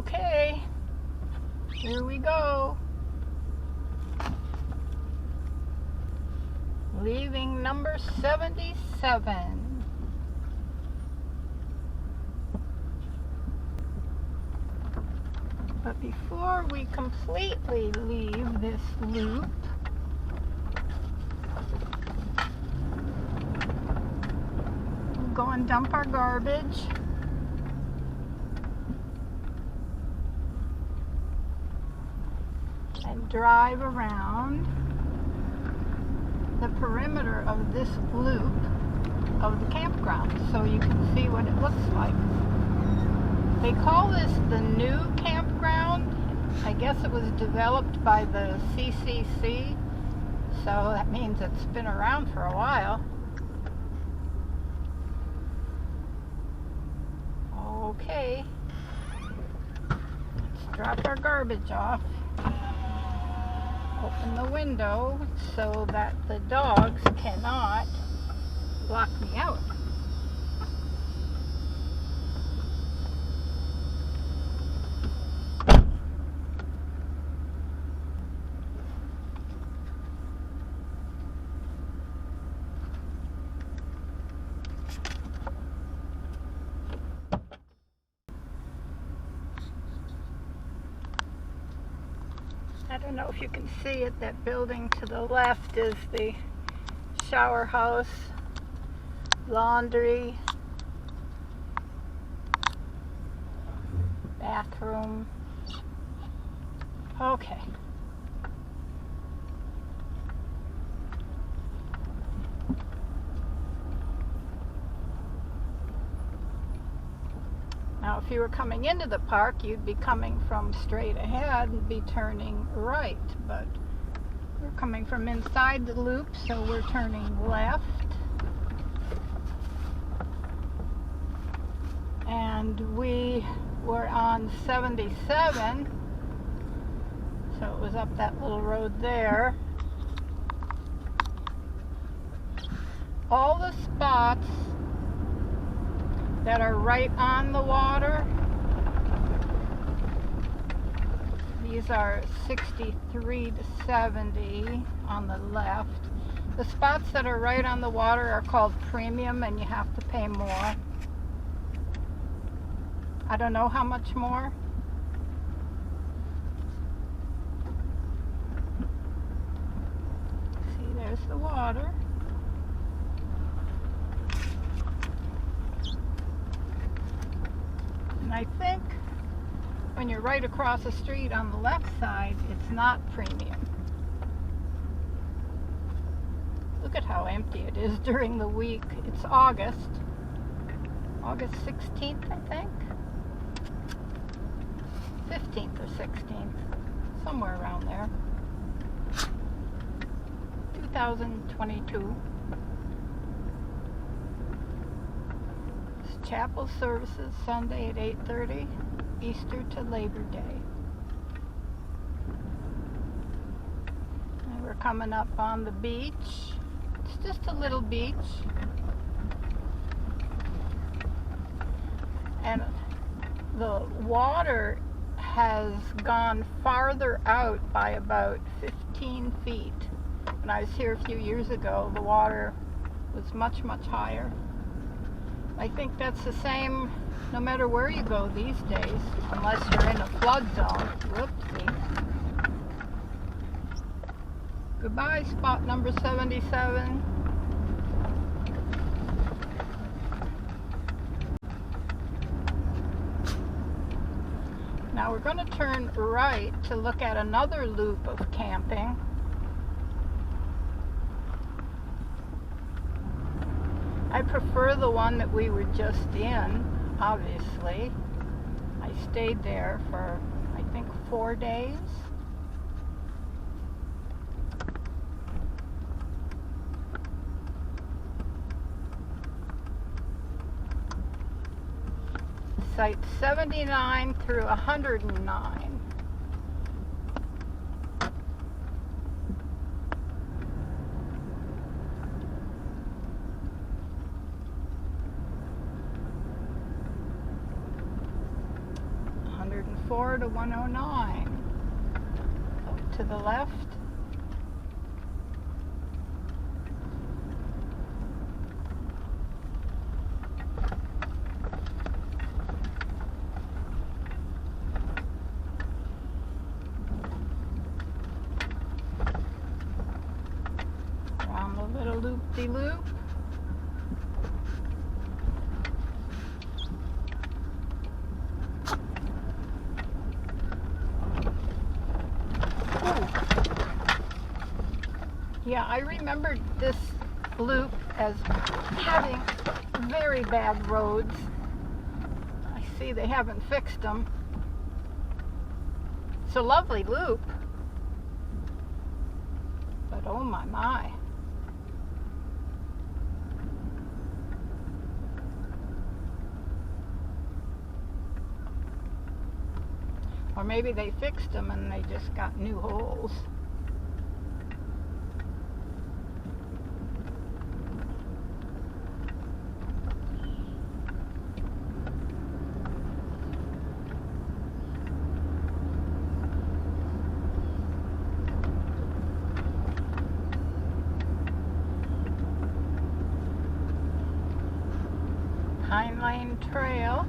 Okay, here we go. Leaving number 77. But before we completely leave this loop, we'll go and dump our garbage. And drive around the perimeter of this loop of the campground so you can see what it looks like. They call this the new campground. I guess it was developed by the CCC, so that means it's been around for a while. Okay, let's drop our garbage off. Open the window so that the dogs cannot block me out. I don't know if you can see it, that building to the left is the shower house, laundry, bathroom. Okay. Now, if you were coming into the park, you'd be coming from straight ahead and be turning right, but we're coming from inside the loop, so we're turning left. And we were on 77, so it was up that little road there. All the spots that are right on the water, these are 63 to 70 on the left. The spots that are right on the water are called premium, and you have to pay more. I don't know how much more. See, there's the water. I think when you're right across the street on the left side, it's not premium. Look at how empty it is during the week. It's August 16th, I think. 15th or 16th, somewhere around there. 2022. Chapel services Sunday at 8:30, Easter to Labor Day. And we're coming up on the beach. It's just a little beach. And the water has gone farther out by about 15 feet. When I was here a few years ago, the water was much, much higher. I think that's the same no matter where you go these days, unless you're in a flood zone. Whoopsie. Goodbye, spot number 77. Now we're going to turn right to look at another loop of camping. I prefer the one that we were just in, obviously. I stayed there for, I think, 4 days. Sites 79 through 109. 104 to 109. To the left. Around the little loop-de-loop. Yeah, I remembered this loop as having very bad roads. I see they haven't fixed them. It's a lovely loop, but oh my. Or maybe they fixed them and they just got new holes. Pine Lane Trail.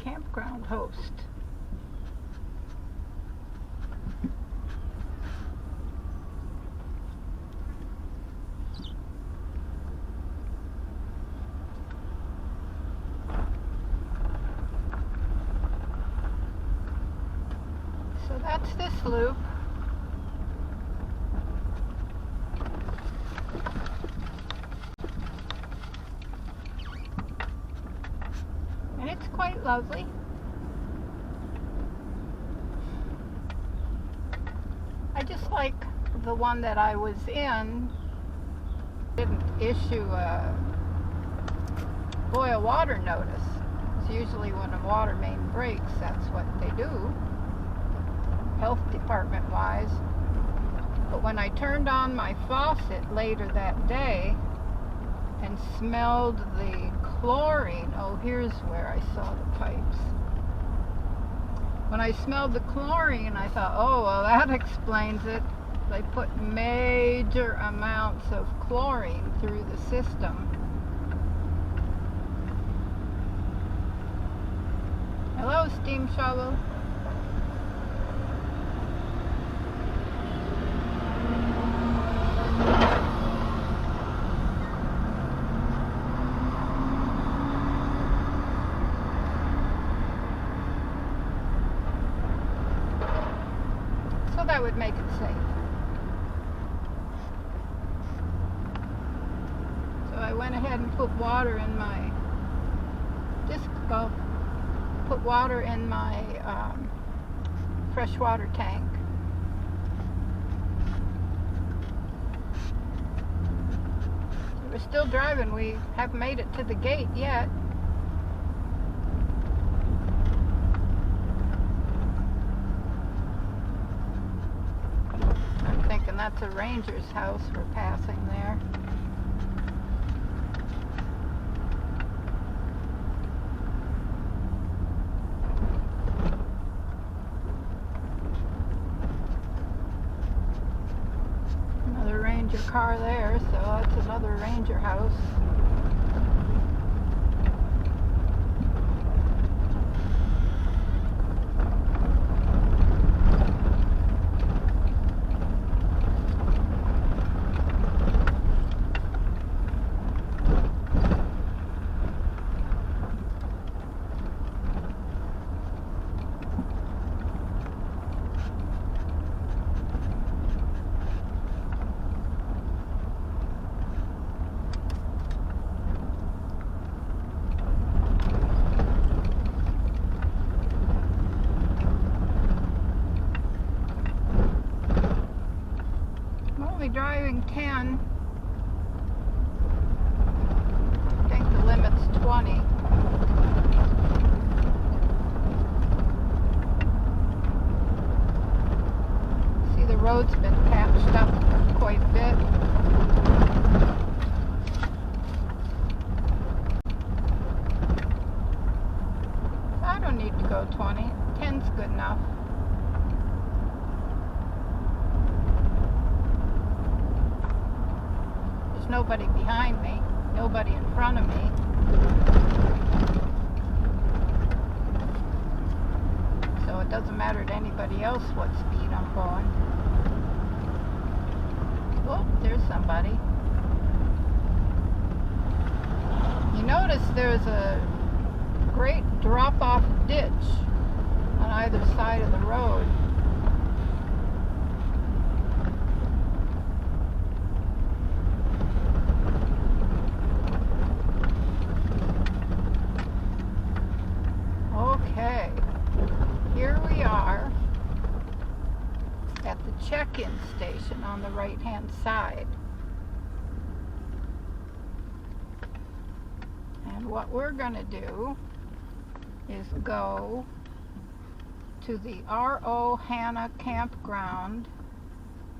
Campground host. So that's this loop. And it's quite lovely. I just like the one that I was in. Didn't issue a boil water notice. It's usually when a water main breaks, that's what they do, health department wise. But when I turned on my faucet later that day and smelled the chlorine, oh, here's where I saw the pipes. When I smelled the chlorine, I thought, oh, well, that explains it. They put major amounts of chlorine through the system. Hello, steam shovel. So that would make it safe. So I went ahead and put water in my put water in my freshwater tank. We're still driving. We haven't made it to the gate yet. I'm thinking that's a ranger's house we're passing there. Ranger car there, so that's another ranger house. Driving 10. I think the limit's 20. behind me, nobody in front of me. So it doesn't matter to anybody else what speed I'm going. Oh, there's somebody. You notice there's a great drop-off ditch on either side of the road. Okay, here we are at the check-in station on the right-hand side. And what we're going to do is go to the R.O. Hannah Campground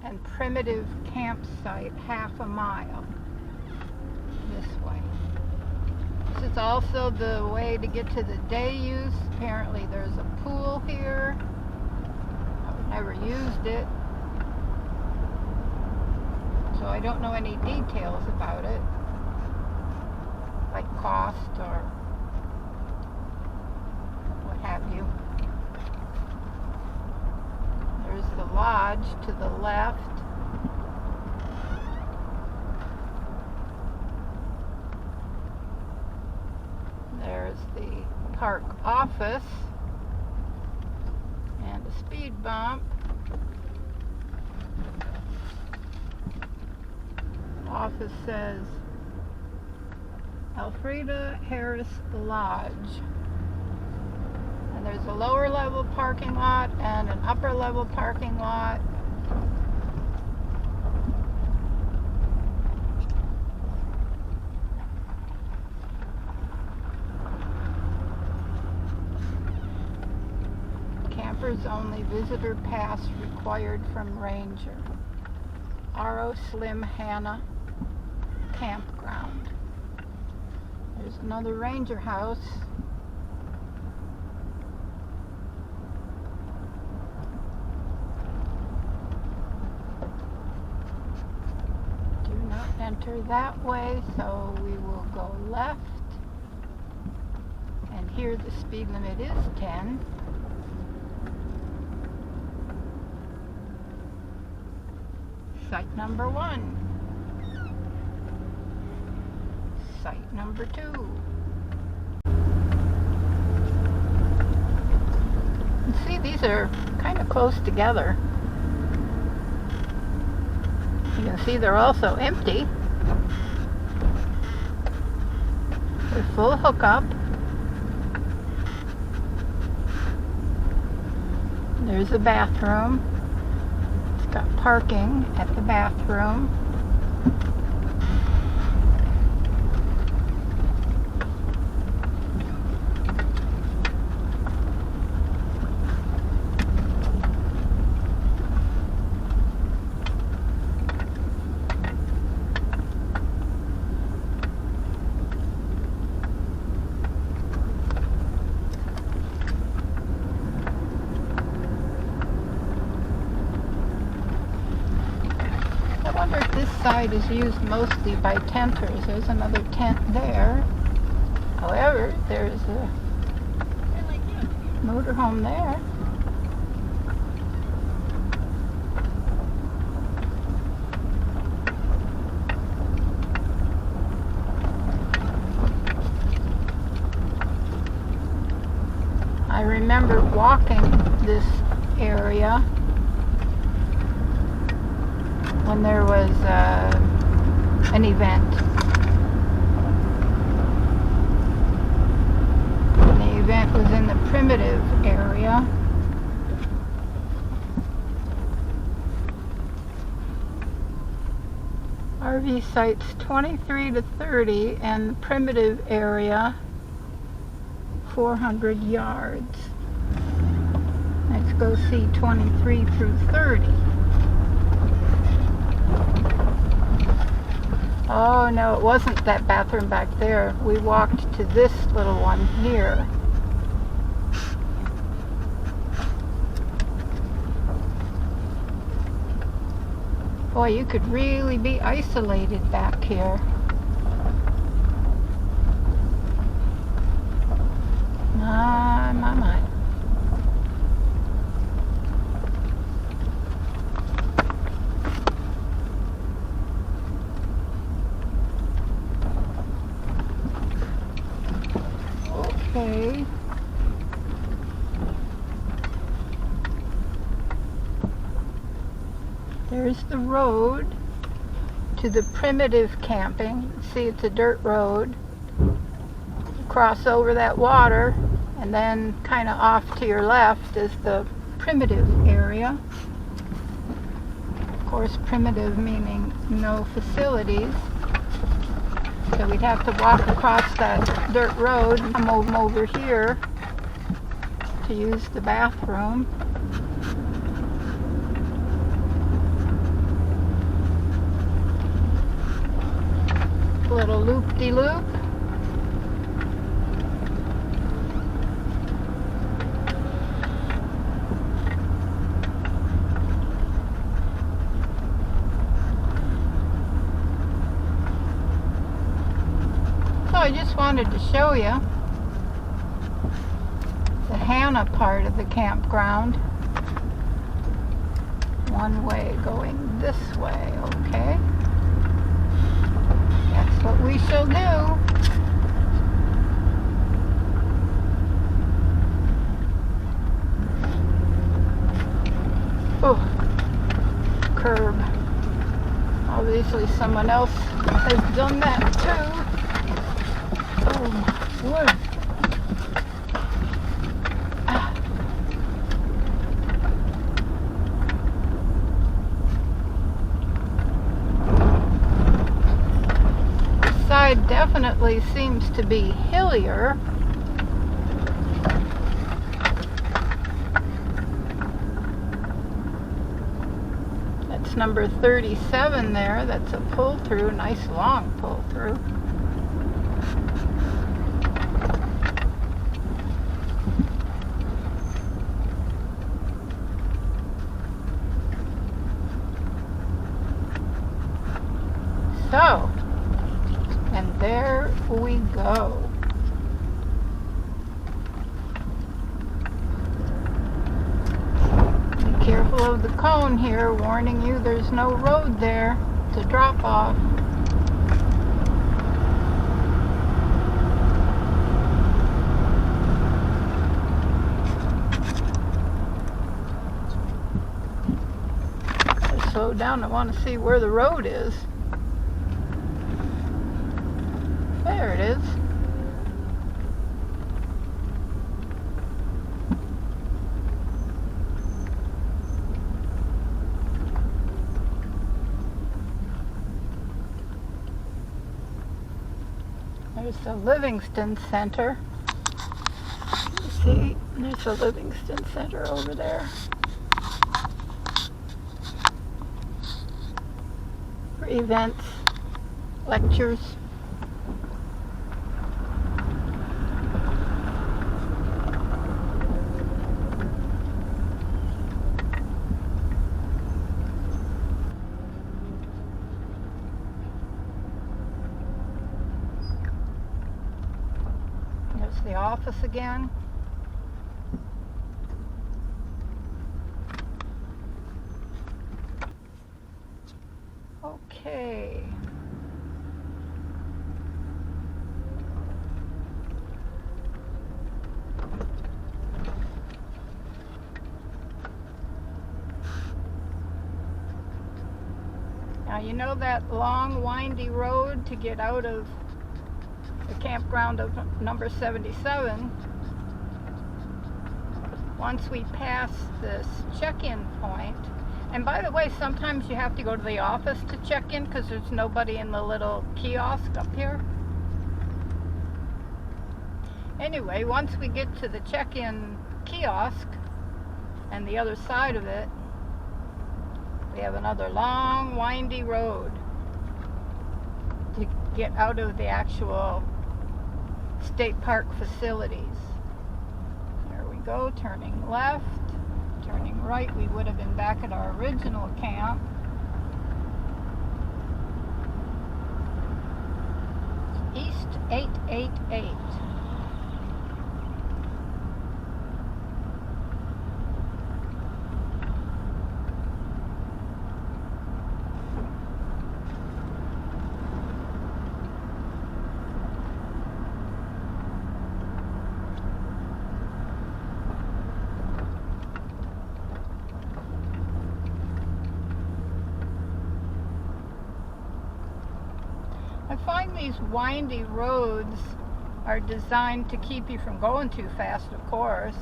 and Primitive Campsite half a mile this way. This is also the way to get to the day use. Apparently there's a pool here. I've never used it, so I don't know any details about it, like cost or what have you. There's the lodge to the left. There's the park office and a speed bump. The office says Elfrida Harris Lodge. And there's a lower level parking lot and an upper level parking lot. Campers only, visitor pass required from Ranger. R.O. Slim Hannah Campground. There's another Ranger house. Do not enter that way, so we will go left. And here the speed limit is 10. Site number 1. Site number 2. You see, these are kind of close together. You can see they're also empty. They're full hookup. There's a bathroom. Got parking at the bathroom. I wonder if this side is used mostly by tenters. There's another tent there. However, there's a motorhome there. I remember walking this area when there was an event. And the event was in the Primitive area. RV sites 23 to 30 and Primitive area 400 yards. Let's go see 23 through 30. Oh no, it wasn't that bathroom back there. We walked to this little one here. Boy, you could really be isolated back here. Okay. There's the road to the primitive camping. See, it's a dirt road. Cross over that water, and then kind of off to your left is the primitive area. Of course, primitive meaning no facilities. So we'd have to walk across that dirt road and come over here to use the bathroom. Little loop-de-loop. So I just wanted to show you the Hannah part of the campground. One way going this way, okay? That's what we shall do. Oh, curb. Obviously someone else has done that too. Oh my word. This side definitely seems to be hillier. That's number 37 there. That's a pull-through, nice long pull-through. So, and there we go. Be careful of the cone here, warning you there's no road there to drop off. I slow down, I want to see where the road is. There it is. There's the Livingston Center. You see, there's the Livingston Center over there. For events, lectures. There's the office again. Okay. Now you know that long windy road to get out of the campground of number 77. Once we pass this check-in point, and by the way, sometimes you have to go to the office to check in because there's nobody in the little kiosk up here. Anyway, once we get to the check-in kiosk and the other side of it, we have another long windy road to get out of the actual state park facilities. There we go, turning left, turning right. We would have been back at our original camp. East 888. find these windy roads are designed to keep you from going too fast, of course,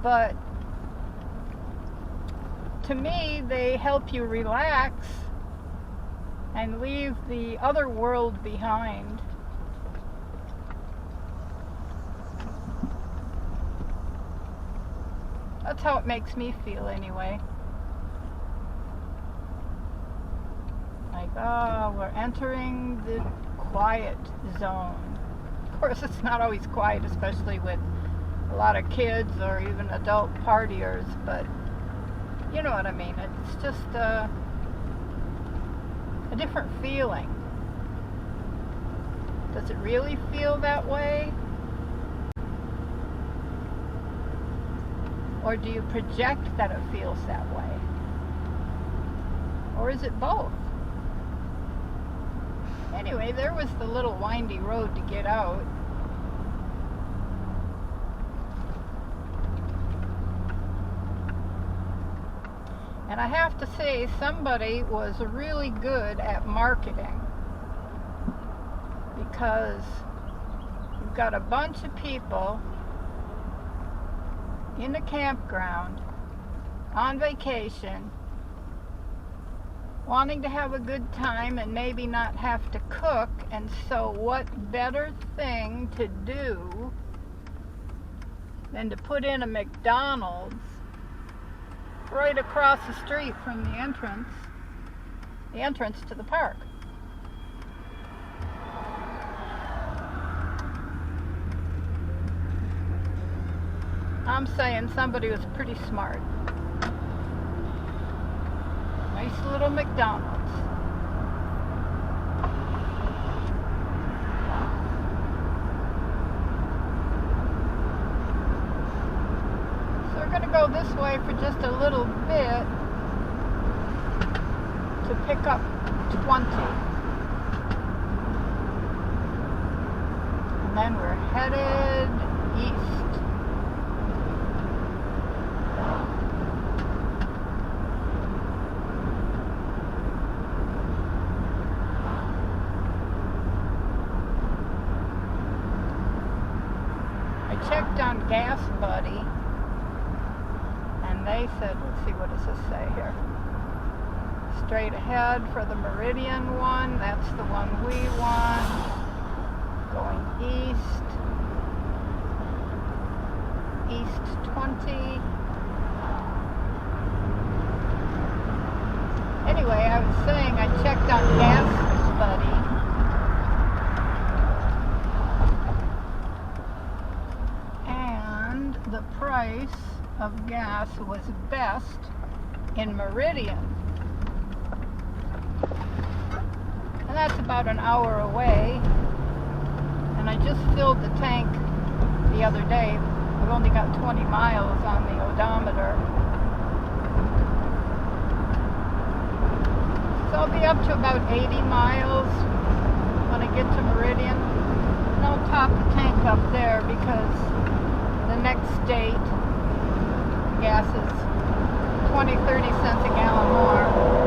but to me they help you relax and leave the other world behind. That's how it makes me feel anyway. Like, oh, we're entering the quiet zone. Of course, it's not always quiet, especially with a lot of kids or even adult partiers, but you know what I mean. It's just a different feeling. Does it really feel that way? Or do you project that it feels that way? Or is it both? Anyway, there was the little windy road to get out. And I have to say, somebody was really good at marketing, because you've got a bunch of people in the campground on vacation wanting to have a good time and maybe not have to cook, and so what better thing to do than to put in a McDonald's right across the street from the entrance to the park. I'm saying somebody was pretty smart. Nice little McDonald's. So we're going to go this way for just a little bit to pick up 20. And then we're headed east. Checked on Gas Buddy, and they said, let's see, what does this say here? Straight ahead for the Meridian one. That's the one we want. Going east. East 20. Anyway, I was saying I checked on Gas Buddy. The price of gas was best in Meridian, and that's about an hour away, and I just filled the tank the other day. I've only got 20 miles on the odometer, so I'll be up to about 80 miles when I get to Meridian, and I'll top the tank up there because the next state gas is 20-30 cents a gallon more.